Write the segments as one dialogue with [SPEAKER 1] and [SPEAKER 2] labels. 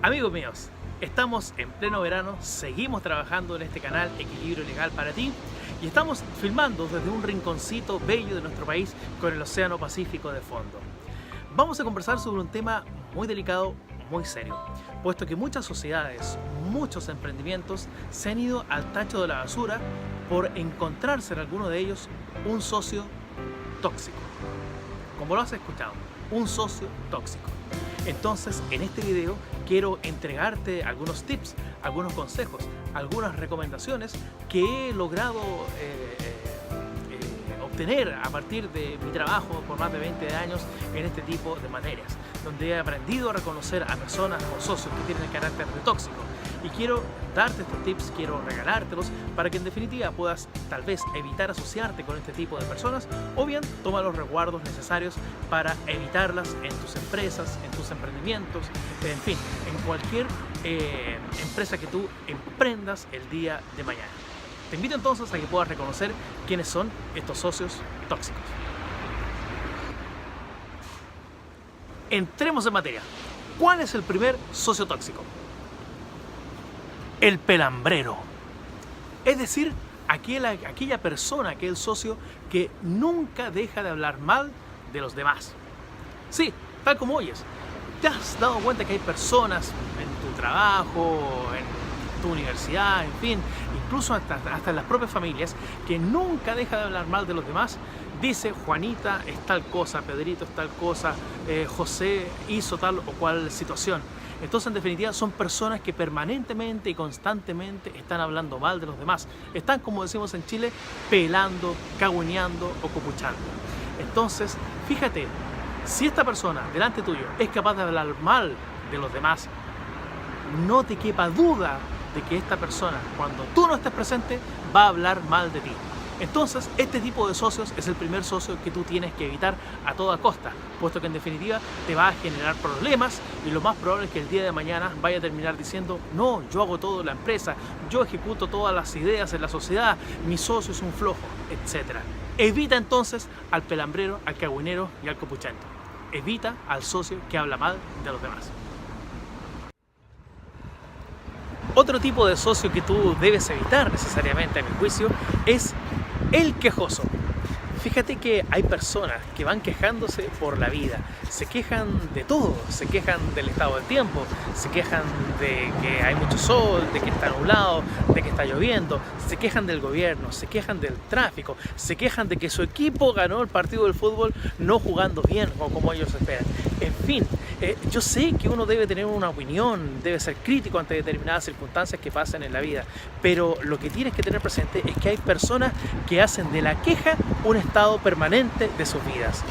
[SPEAKER 1] Amigos míos, estamos en pleno verano, seguimos trabajando en este canal Equilibrio Legal para ti y estamos filmando desde un rinconcito bello de nuestro país con el Océano Pacífico de fondo. Vamos a conversar sobre un tema muy delicado, muy serio, puesto que muchas sociedades, muchos emprendimientos se han ido al tacho de la basura por encontrarse en alguno de ellos un socio tóxico. Como lo has escuchado, un socio tóxico. Entonces, en este video quiero entregarte algunos tips, algunos consejos, algunas recomendaciones que he logrado obtener a partir de mi trabajo por más de 20 años en este tipo de materias, donde he aprendido a reconocer a personas o socios que tienen el carácter de tóxico. Y quiero darte estos tips, quiero regalártelos para que en definitiva puedas tal vez evitar asociarte con este tipo de personas o bien toma los resguardos necesarios para evitarlas en tus empresas, en tus emprendimientos, en fin, en cualquier empresa que tú emprendas el día de mañana. Te invito entonces a que puedas reconocer quiénes son estos socios tóxicos. Entremos en materia. ¿Cuál es el primer socio tóxico? El pelambrero. Es decir, aquella persona, aquel socio que nunca deja de hablar mal de los demás. Sí, tal como oyes. ¿Te has dado cuenta que hay personas en tu trabajo, en tu universidad, en fin, incluso hasta en las propias familias, que nunca deja de hablar mal de los demás? Dice, Juanita es tal cosa, Pedrito es tal cosa, José hizo tal o cual situación. Entonces, en definitiva, son personas que permanentemente y constantemente están hablando mal de los demás. Están, como decimos en Chile, pelando, caguineando o copuchando. Entonces, fíjate, si esta persona delante tuyo es capaz de hablar mal de los demás, no te quepa duda de que esta persona, cuando tú no estés presente, va a hablar mal de ti. Entonces, este tipo de socios es el primer socio que tú tienes que evitar a toda costa, puesto que en definitiva te va a generar problemas y lo más probable es que el día de mañana vaya a terminar diciendo: no, yo hago todo en la empresa, yo ejecuto todas las ideas en la sociedad, mi socio es un flojo, etc. Evita entonces al pelambrero, al cagüinero y al copuchento. Evita al socio que habla mal de los demás. Otro tipo de socio que tú debes evitar necesariamente, a mi juicio, es el quejoso. Fíjate que hay personas que van quejándose por la vida, se quejan de todo, se quejan del estado del tiempo, se quejan de que hay mucho sol, de que está nublado, de que está lloviendo, se quejan del gobierno, se quejan del tráfico, se quejan de que su equipo ganó el partido del fútbol no jugando bien o como ellos esperan. En fin, yo sé que uno debe tener una opinión, debe ser crítico ante determinadas circunstancias que pasan en la vida, pero lo que tienes que tener presente es que hay personas que hacen de la queja un estado permanente de sus vidas.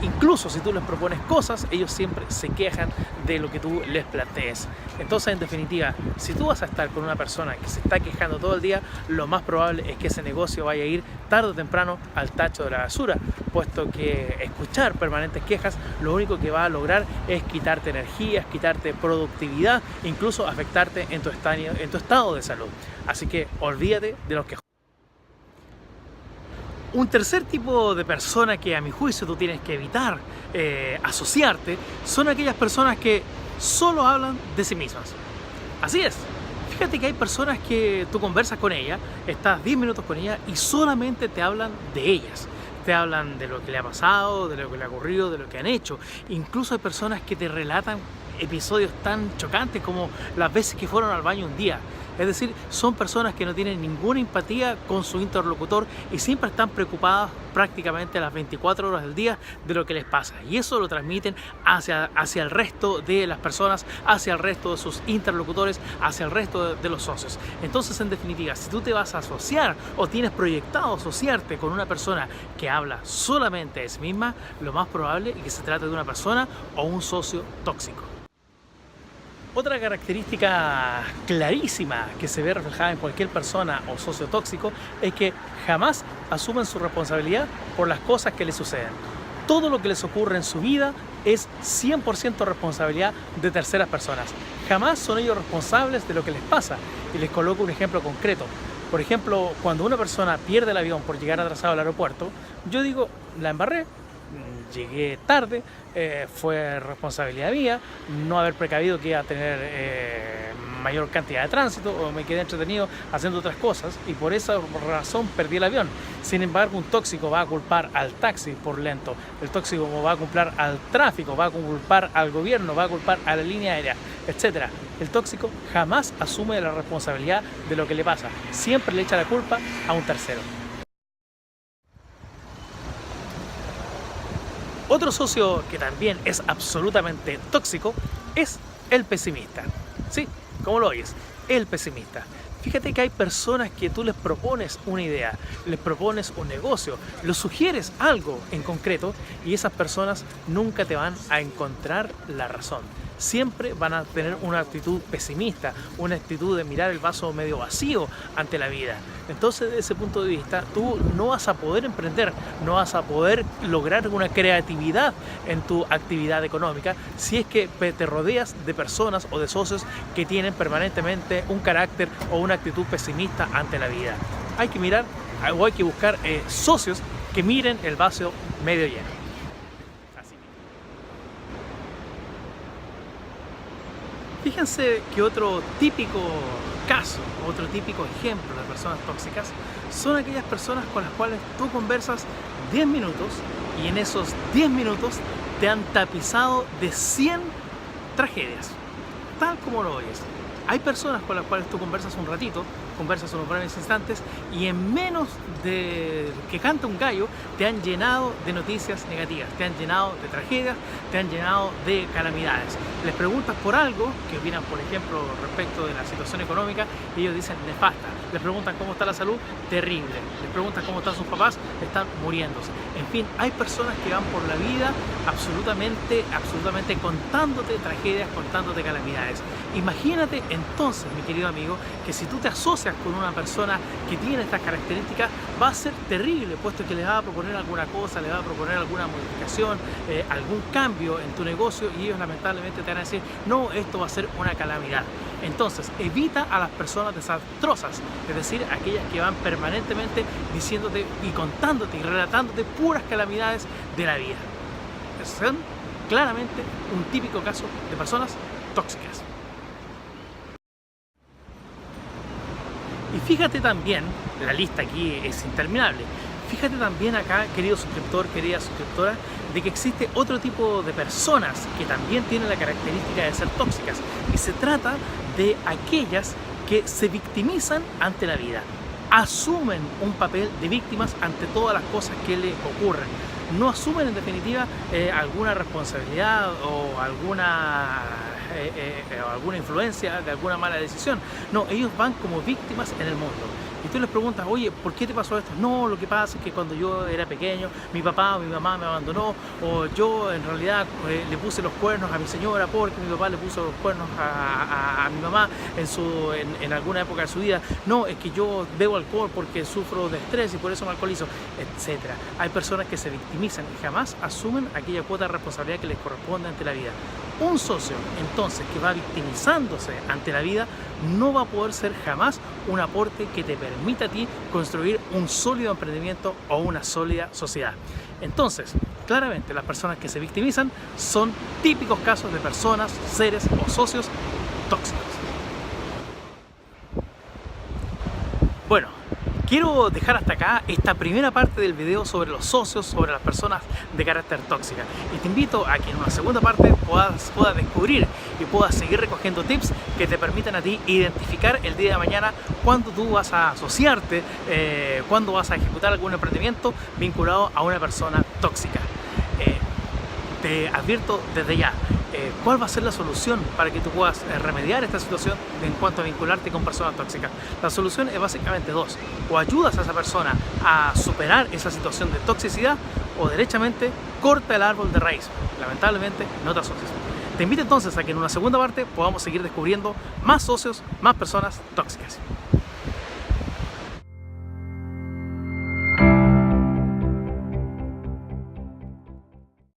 [SPEAKER 1] Incluso si tú les propones cosas, ellos siempre se quejan de lo que tú les plantees. Entonces, en definitiva, si tú vas a estar con una persona que se está quejando todo el día, lo más probable es que ese negocio vaya a ir tarde o temprano al tacho de la basura, puesto que escuchar permanentes quejas lo único que va a lograr es quitarte energías, quitarte productividad, incluso afectarte en tu estado de salud. Así que olvídate de los quejosos. Un tercer tipo de persona que a mi juicio tú tienes que evitar asociarte son aquellas personas que solo hablan de sí mismas. Así es. Fíjate que hay personas que tú conversas con ellas, estás 10 minutos con ellas y solamente te hablan de ellas. Te hablan de lo que le ha pasado, de lo que le ha ocurrido, de lo que han hecho. Incluso hay personas que te relatan episodios tan chocantes como las veces que fueron al baño un día. Es decir, son personas que no tienen ninguna empatía con su interlocutor y siempre están preocupadas prácticamente las 24 horas del día de lo que les pasa. Y eso lo transmiten hacia el resto de las personas, hacia el resto de sus interlocutores, hacia el resto de los socios. Entonces, en definitiva, si tú te vas a asociar o tienes proyectado asociarte con una persona que habla solamente de sí misma, lo más probable es que se trate de una persona o un socio tóxico. Otra característica clarísima que se ve reflejada en cualquier persona o socio tóxico es que jamás asumen su responsabilidad por las cosas que les suceden. Todo lo que les ocurre en su vida es 100% responsabilidad de terceras personas. Jamás son ellos responsables de lo que les pasa. Y les coloco un ejemplo concreto. Por ejemplo, cuando una persona pierde el avión por llegar atrasado al aeropuerto, yo digo, la embarré, llegué tarde, fue responsabilidad mía, no haber precavido que iba a tener mayor cantidad de tránsito, o me quedé entretenido haciendo otras cosas y por esa razón perdí el avión. Sin embargo, un tóxico va a culpar al taxi por lento, el tóxico va a culpar al tráfico, va a culpar al gobierno, va a culpar a la línea aérea, etc. El tóxico jamás asume la responsabilidad de lo que le pasa, siempre le echa la culpa a un tercero. Otro socio que también es absolutamente tóxico es el pesimista. Sí, como lo oyes, el pesimista. Fíjate que hay personas que tú les propones una idea, les propones un negocio, les sugieres algo en concreto y esas personas nunca te van a encontrar la razón. Siempre van a tener una actitud pesimista, una actitud de mirar el vaso medio vacío ante la vida. Entonces, desde ese punto de vista, tú no vas a poder emprender, no vas a poder lograr una creatividad en tu actividad económica si es que te rodeas de personas o de socios que tienen permanentemente un carácter o una actitud pesimista ante la vida. Hay que mirar o hay que buscar socios que miren el vaso medio lleno. Fíjense que otro típico caso, otro típico ejemplo de personas tóxicas son aquellas personas con las cuales tú conversas 10 minutos y en esos 10 minutos te han tapizado de 100 tragedias, tal como lo oyes. Hay personas con las cuales tú conversas un ratito, conversas unos breves instantes y en menos de que canta un gallo te han llenado de noticias negativas, te han llenado de tragedias, te han llenado de calamidades. Les preguntas por algo, que opinan por ejemplo respecto de la situación económica y ellos dicen nefasta. Les preguntan cómo está la salud, terrible. Les preguntan cómo están sus papás, están muriéndose. En fin, hay personas que van por la vida absolutamente contándote tragedias, contándote calamidades. Imagínate entonces, mi querido amigo, que si tú te asocias con una persona que tiene estas características, va a ser terrible, puesto que le va a proponer alguna cosa, le va a proponer alguna modificación, algún cambio en tu negocio y ellos lamentablemente te van a decir, no, esto va a ser una calamidad. Entonces, evita a las personas desastrosas, es decir, aquellas que van permanentemente diciéndote y contándote y relatándote puras calamidades de la vida. Son claramente un típico caso de personas tóxicas. Y fíjate también, la lista aquí es interminable, fíjate también acá, querido suscriptor, querida suscriptora, de que existe otro tipo de personas que también tienen la característica de ser tóxicas. Y se trata de aquellas que se victimizan ante la vida, asumen un papel de víctimas ante todas las cosas que les ocurren. No asumen en definitiva alguna responsabilidad o alguna influencia de alguna mala decisión. No, ellos van como víctimas en el mundo. Y tú les preguntas, oye, ¿por qué te pasó esto? No, lo que pasa es que cuando yo era pequeño, mi papá o mi mamá me abandonó, o yo en realidad le puse los cuernos a mi señora porque mi papá le puso los cuernos a mi mamá en alguna época de su vida. No, es que yo bebo alcohol porque sufro de estrés y por eso me alcoholizo, etc. Hay personas que se victimizan y jamás asumen aquella cuota de responsabilidad que les corresponde ante la vida. Un socio, entonces, que va victimizándose ante la vida, no va a poder ser jamás un aporte que te permita a ti construir un sólido emprendimiento o una sólida sociedad. Entonces, claramente, las personas que se victimizan son típicos casos de personas, seres o socios tóxicos. Bueno, quiero dejar hasta acá esta primera parte del video sobre los socios, sobre las personas de carácter tóxica. Y te invito a que en una segunda parte puedas descubrir y puedas seguir recogiendo tips que te permitan a ti identificar el día de mañana cuando tú vas a asociarte, cuando vas a ejecutar algún emprendimiento vinculado a una persona tóxica. Te advierto desde ya, ¿cuál va a ser la solución para que tú puedas remediar esta situación en cuanto a vincularte con personas tóxicas? La solución es básicamente dos: o ayudas a esa persona a superar esa situación de toxicidad, o derechamente corta el árbol de raíz. Lamentablemente no te asocies. Te invito entonces a que en una segunda parte podamos seguir descubriendo más socios, más personas tóxicas.